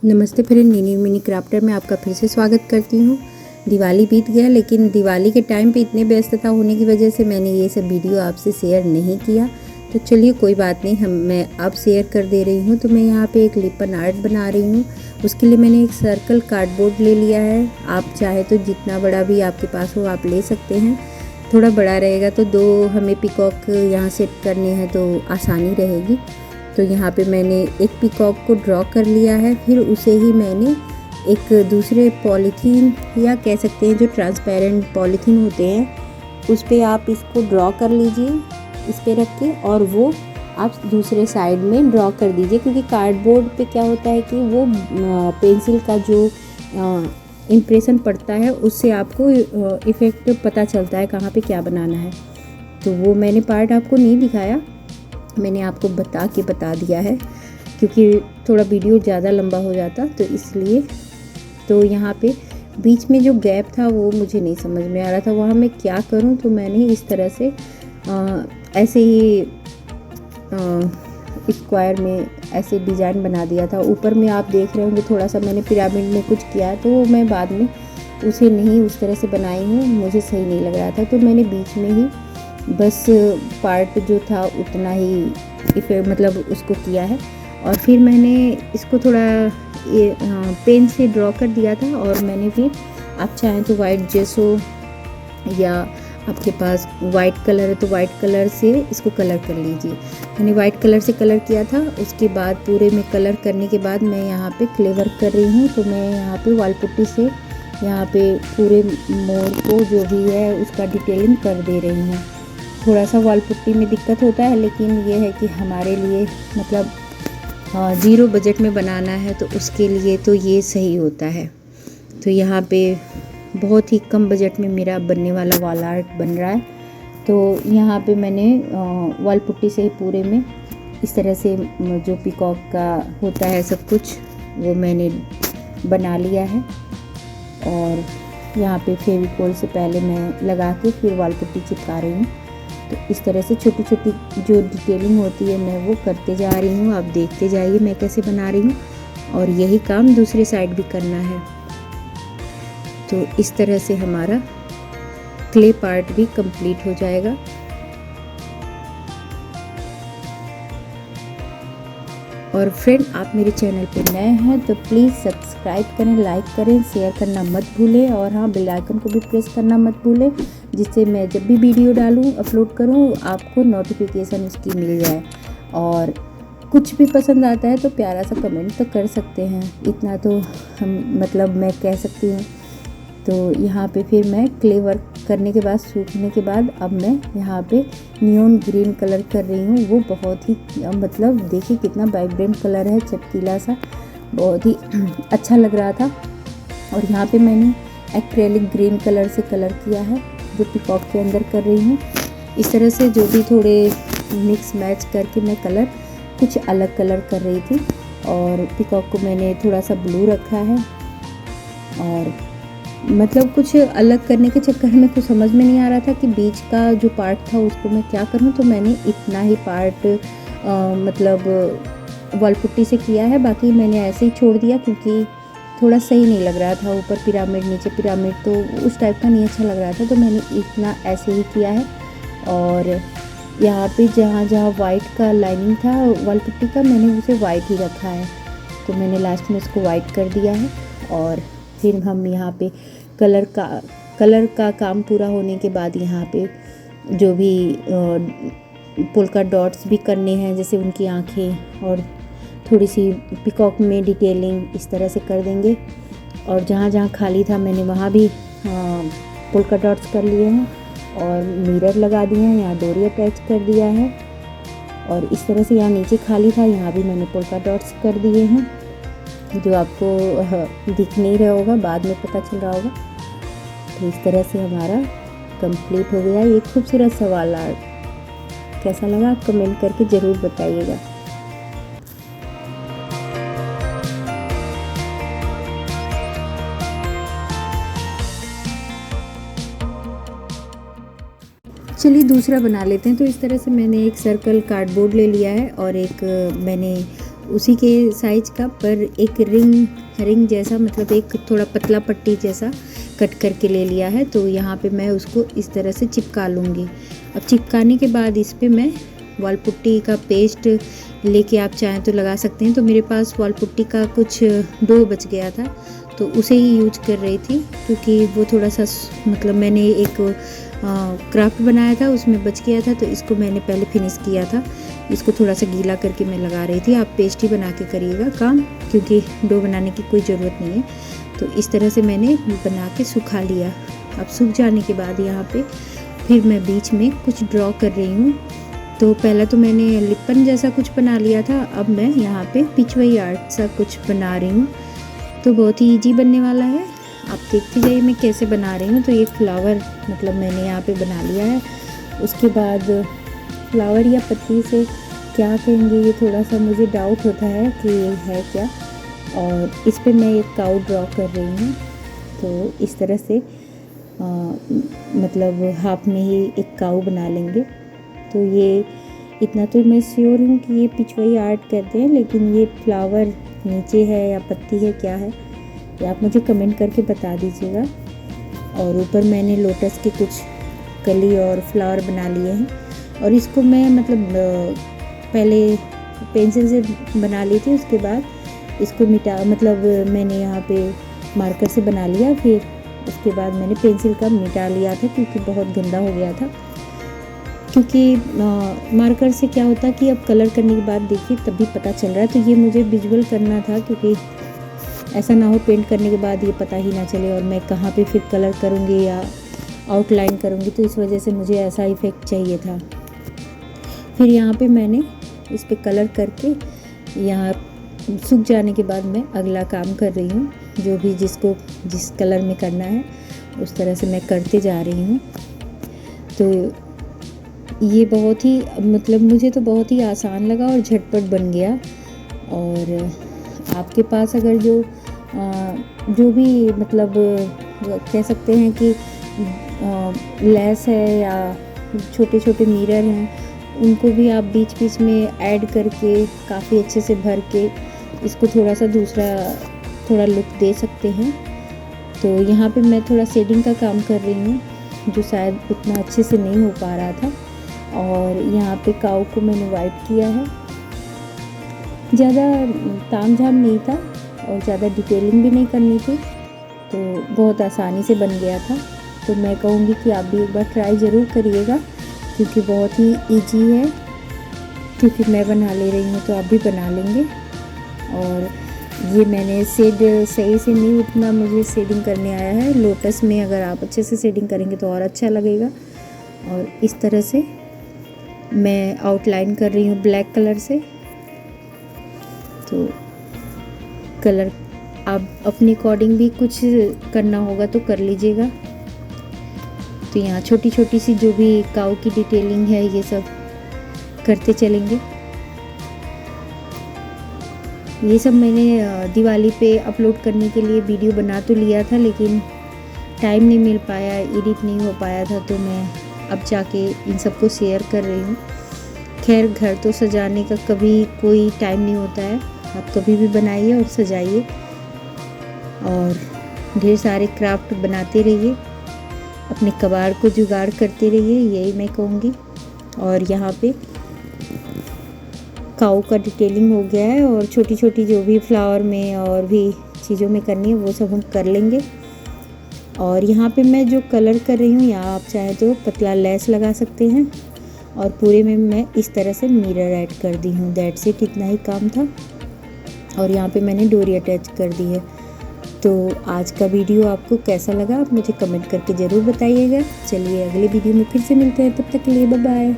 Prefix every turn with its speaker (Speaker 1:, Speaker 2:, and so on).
Speaker 1: नमस्ते friend, नीनी mini crafter में आपका फिर से स्वागत करती हूँ। दिवाली बीत गया, लेकिन दिवाली के टाइम पे इतने व्यस्तता होने की वजह से मैंने ये सब वीडियो आपसे शेयर नहीं किया। तो चलिए कोई बात नहीं, मैं अब शेयर कर दे रही हूँ। तो मैं यहाँ पे एक लिपन आर्ट बना रही हूँ। उसके लिए मैंने एक सर्कल कार्डबोर्ड ले लिया है। आप चाहे तो जितना बड़ा भी आपके पास हो आप ले सकते हैं। थोड़ा बड़ा रहेगा तो दो हमें पिकॉक यहाँ सेट करने हैं तो आसानी रहेगी। तो यहाँ पे मैंने एक पिकॉक को ड्रॉ कर लिया है। फिर उसे ही मैंने एक दूसरे पॉलीथीन या कह सकते हैं जो ट्रांसपेरेंट पॉलीथीन होते हैं उस पर आप इसको ड्रॉ कर लीजिए, इस पे रख के, और वो आप दूसरे साइड में ड्रॉ कर दीजिए। क्योंकि कार्डबोर्ड पे क्या होता है कि वो पेंसिल का जो इम्प्रेशन पड़ता है उससे आपको इफ़ेक्ट पता चलता है कहाँ पे क्या बनाना है। तो वो मैंने पार्ट आपको नहीं दिखाया, मैंने आपको बता दिया है क्योंकि थोड़ा वीडियो ज़्यादा लंबा हो जाता तो इसलिए। तो यहाँ पे बीच में जो गैप था वो मुझे नहीं समझ में आ रहा था, वहाँ मैं क्या करूँ। तो मैंने इस तरह से ऐसे ही स्क्वायर में ऐसे डिज़ाइन बना दिया था। ऊपर में आप देख रहे होंगे थोड़ा सा मैंने पिरामिड में कुछ किया, तो वो मैं बाद में उसे नहीं उस तरह से बनाई हूँ, मुझे सही नहीं लग रहा था। तो मैंने बीच में ही बस पार्ट जो था उतना ही मतलब उसको किया है। और फिर मैंने इसको थोड़ा पेन से ड्रॉ कर दिया था। और मैंने फिर आप चाहें तो वाइट जेसो या आपके पास वाइट कलर है तो वाइट कलर से इसको कलर कर लीजिए। मैंने वाइट कलर से कलर किया था। उसके बाद पूरे में कलर करने के बाद मैं यहाँ पे क्ले वर्क कर रही हूँ। तो मैं यहाँ पे वाल पुट्टी से यहाँ पे पूरे मोर को जो भी है उसका डिटेलिंग कर दे रही हूँ। थोड़ा सा वॉल पुट्टी में दिक्कत होता है, लेकिन ये है कि हमारे लिए मतलब ज़ीरो बजट में बनाना है तो उसके लिए तो ये सही होता है। तो यहाँ पे बहुत ही कम बजट में मेरा बनने वाला वॉल आर्ट बन रहा है। तो यहाँ पे मैंने वॉल पुट्टी से ही पूरे में इस तरह से जो पिकॉक का होता है सब कुछ वो मैंने बना लिया है। और यहाँ पे फेविकोल से पहले मैं लगा के फिर वॉल पुट्टी चिपका रही हूँ। तो इस तरह से छोटी छोटी जो डिटेलिंग होती है मैं वो करते जा रही हूँ। आप देखते जाइए मैं कैसे बना रही हूँ, और यही काम दूसरी साइड भी करना है। तो इस तरह से हमारा क्ले पार्ट भी कंप्लीट हो जाएगा। और फ्रेंड, आप मेरे चैनल पर नए हैं तो प्लीज़ सब्सक्राइब करें, लाइक करें, शेयर करना मत भूलें, और हाँ बेल आइकन को भी प्रेस करना मत भूलें, जिससे मैं जब भी वीडियो डालूँ अपलोड करूँ आपको नोटिफिकेशन उसकी मिल जाए। और कुछ भी पसंद आता है तो प्यारा सा कमेंट तो कर सकते हैं, इतना तो हम मतलब मैं कह सकती हूँ। तो यहाँ पे फिर मैं क्ले वर्क करने के बाद सूखने के बाद अब मैं यहाँ पे नियॉन ग्रीन कलर कर रही हूँ। वो बहुत ही मतलब देखिए कितना वाइब्रेंट कलर है, चमकीला सा, बहुत ही अच्छा लग रहा था। और यहाँ पे मैंने एक्रेलिक ग्रीन कलर से कलर किया है जो पिकॉक के अंदर कर रही हूँ। इस तरह से जो भी थोड़े मिक्स मैच करके मैं कलर कुछ अलग कलर कर रही थी। और पिकॉक को मैंने थोड़ा सा ब्लू रखा है, और मतलब कुछ अलग करने के चक्कर में कुछ समझ में नहीं आ रहा था कि बीच का जो पार्ट था उसको मैं क्या करूं। तो मैंने इतना ही पार्ट मतलब वॉल पुट्टी से किया है, बाकी मैंने ऐसे ही छोड़ दिया क्योंकि थोड़ा सही नहीं लग रहा था। ऊपर पिरामिड नीचे पिरामिड तो उस टाइप का नहीं अच्छा लग रहा था, तो मैंने इतना ऐसे ही किया है। और यहाँ पे जहाँ जहाँ वाइट का लाइनिंग था वॉल पुट्टी का मैंने उसे वाइट ही रखा है। तो मैंने लास्ट में इसको वाइट कर दिया है। और फिर हम यहाँ पे कलर का काम पूरा होने के बाद यहाँ पे जो भी पोल्का डॉट्स भी करने हैं, जैसे उनकी आँखें और थोड़ी सी पिकॉक में डिटेलिंग इस तरह से कर देंगे। और जहाँ जहाँ खाली था मैंने वहाँ भी पोल्का डॉट्स कर लिए हैं, और मिरर लगा दिए हैं, यहाँ डोरी अटैच कर दिया है। और इस तरह से यहाँ नीचे खाली था, यहाँ भी मैंने पोल्का डॉट्स कर दिए हैं, जो आपको दिख नहीं रहा होगा, बाद में पता चल रहा होगा। तो इस तरह से हमारा कंप्लीट हो गया ये खूबसूरत सा वॉल आर्ट। कैसा लगा आप कमेंट करके ज़रूर बताइएगा। चलिए दूसरा बना लेते हैं। तो इस तरह से मैंने एक सर्कल कार्डबोर्ड ले लिया है, और एक मैंने उसी के साइज का, पर एक रिंग जैसा, मतलब एक थोड़ा पतला पट्टी जैसा कट करके ले लिया है। तो यहाँ पे मैं उसको इस तरह से चिपका लूँगी। अब चिपकाने के बाद इस पर मैं वॉल पुट्टी का पेस्ट लेके आप चाहें तो लगा सकते हैं। तो मेरे पास वॉल पुट्टी का कुछ डो बच गया था, तो उसे ही यूज कर रही थी, क्योंकि वो थोड़ा सा मतलब मैंने एक क्राफ्ट बनाया था उसमें बच गया था, तो इसको मैंने पहले फिनिश किया था। इसको थोड़ा सा गीला करके मैं लगा रही थी। आप पेस्ट ही बना के करिएगा काम, क्योंकि डो बनाने की कोई ज़रूरत नहीं है। तो इस तरह से मैंने बना के सुखा लिया। अब सूख जाने के बाद यहाँ पे फिर मैं बीच में कुछ ड्रॉ कर रही हूँ। तो पहला तो मैंने लिपन जैसा कुछ बना लिया था, अब मैं यहाँ पे पिछवाई आर्ट सा कुछ बना रही हूँ। तो बहुत ही इजी बनने वाला है, आप देखते जाइए मैं कैसे बना रही हूँ। तो ये फ्लावर मतलब मैंने यहाँ पे बना लिया है। उसके बाद फ्लावर या पत्ती से क्या कहेंगे, ये थोड़ा सा मुझे डाउट होता है कि ये है क्या। और इस पे मैं एक काऊ ड्रॉ कर रही हूँ। तो इस तरह से मतलब हाफ में ही एक काऊ बना लेंगे। तो ये इतना तो मैं श्योर हूँ कि ये पिछवाई आर्ट कहते हैं, लेकिन ये फ्लावर नीचे है या पत्ती है क्या है, ये आप मुझे कमेंट करके बता दीजिएगा। और ऊपर मैंने लोटस के कुछ कली और फ्लावर बना लिए हैं। और इसको मैं मतलब पहले पेंसिल से बना ली थी, उसके बाद इसको मतलब मैंने यहाँ पे मार्कर से बना लिया। फिर उसके बाद मैंने पेंसिल का मिटा लिया था, क्योंकि बहुत गंदा हो गया था। क्योंकि मार्कर से क्या होता है कि अब कलर करने के बाद देखिए तभी पता चल रहा है। तो ये मुझे विजुअल करना था, क्योंकि ऐसा ना हो पेंट करने के बाद ये पता ही ना चले और मैं कहाँ पे फिर कलर करूँगी या आउटलाइन करूँगी। तो इस वजह से मुझे ऐसा इफ़ेक्ट चाहिए था। फिर यहाँ पे मैंने इस पर कलर करके यहाँ सूख जाने के बाद मैं अगला काम कर रही हूँ। जो भी जिसको जिस कलर में करना है उस तरह से मैं करते जा रही हूँ। तो ये बहुत ही मतलब मुझे तो बहुत ही आसान लगा और झटपट बन गया। और आपके पास अगर जो भी मतलब कह सकते हैं कि लेस है या छोटे छोटे मिरर हैं, उनको भी आप बीच बीच में ऐड करके काफ़ी अच्छे से भर के इसको थोड़ा सा थोड़ा लुक दे सकते हैं। तो यहाँ पे मैं थोड़ा शेडिंग का काम कर रही हूँ, जो शायद उतना अच्छे से नहीं हो पा रहा था। और यहाँ पे काऊ को मैंने वाइट किया है। ज़्यादा तामझाम नहीं था और ज़्यादा डिटेलिंग भी नहीं करनी थी, तो बहुत आसानी से बन गया था। तो मैं कहूँगी कि आप भी एक बार ट्राई ज़रूर करिएगा, क्योंकि बहुत ही इजी है। क्योंकि मैं बना ले रही हूँ तो आप भी बना लेंगे। और ये मैंने शेड सही से नहीं, उतना मुझे शेडिंग करने आया है। लोटस में अगर आप अच्छे से शेडिंग करेंगे तो और अच्छा लगेगा। और इस तरह से मैं आउटलाइन कर रही हूँ ब्लैक कलर से। तो कलर आप अपने अकॉर्डिंग भी कुछ करना होगा तो कर लीजिएगा। तो यहाँ छोटी छोटी सी जो भी काऊ की डिटेलिंग है ये सब करते चलेंगे। ये सब मैंने दिवाली पे अपलोड करने के लिए वीडियो बना तो लिया था, लेकिन टाइम नहीं मिल पाया, एडिट नहीं हो पाया था। तो मैं अब जाके इन सबको शेयर कर रही हूँ। खैर, घर तो सजाने का कभी कोई टाइम नहीं होता है, आप कभी भी बनाइए और सजाइए और ढेर सारे क्राफ्ट बनाते रहिए, अपने कबाड़ को जुगाड़ करते रहिए, यही मैं कहूँगी। और यहाँ पे काऊ का डिटेलिंग हो गया है और छोटी छोटी जो भी फ्लावर में और भी चीज़ों में करनी है वो सब हम कर लेंगे। और यहाँ पे मैं जो कलर कर रही हूँ, यहाँ आप चाहे तो पतला लेस लगा सकते हैं। और पूरे में मैं इस तरह से मिरर ऐड कर दी हूँ। दैट्स इट, इतना ही काम था। और यहाँ पे मैंने डोरी अटैच कर दी है। तो आज का वीडियो आपको कैसा लगा आप मुझे कमेंट करके ज़रूर बताइएगा। चलिए अगले वीडियो में फिर से मिलते हैं, तब तक के लिए बाय बाय।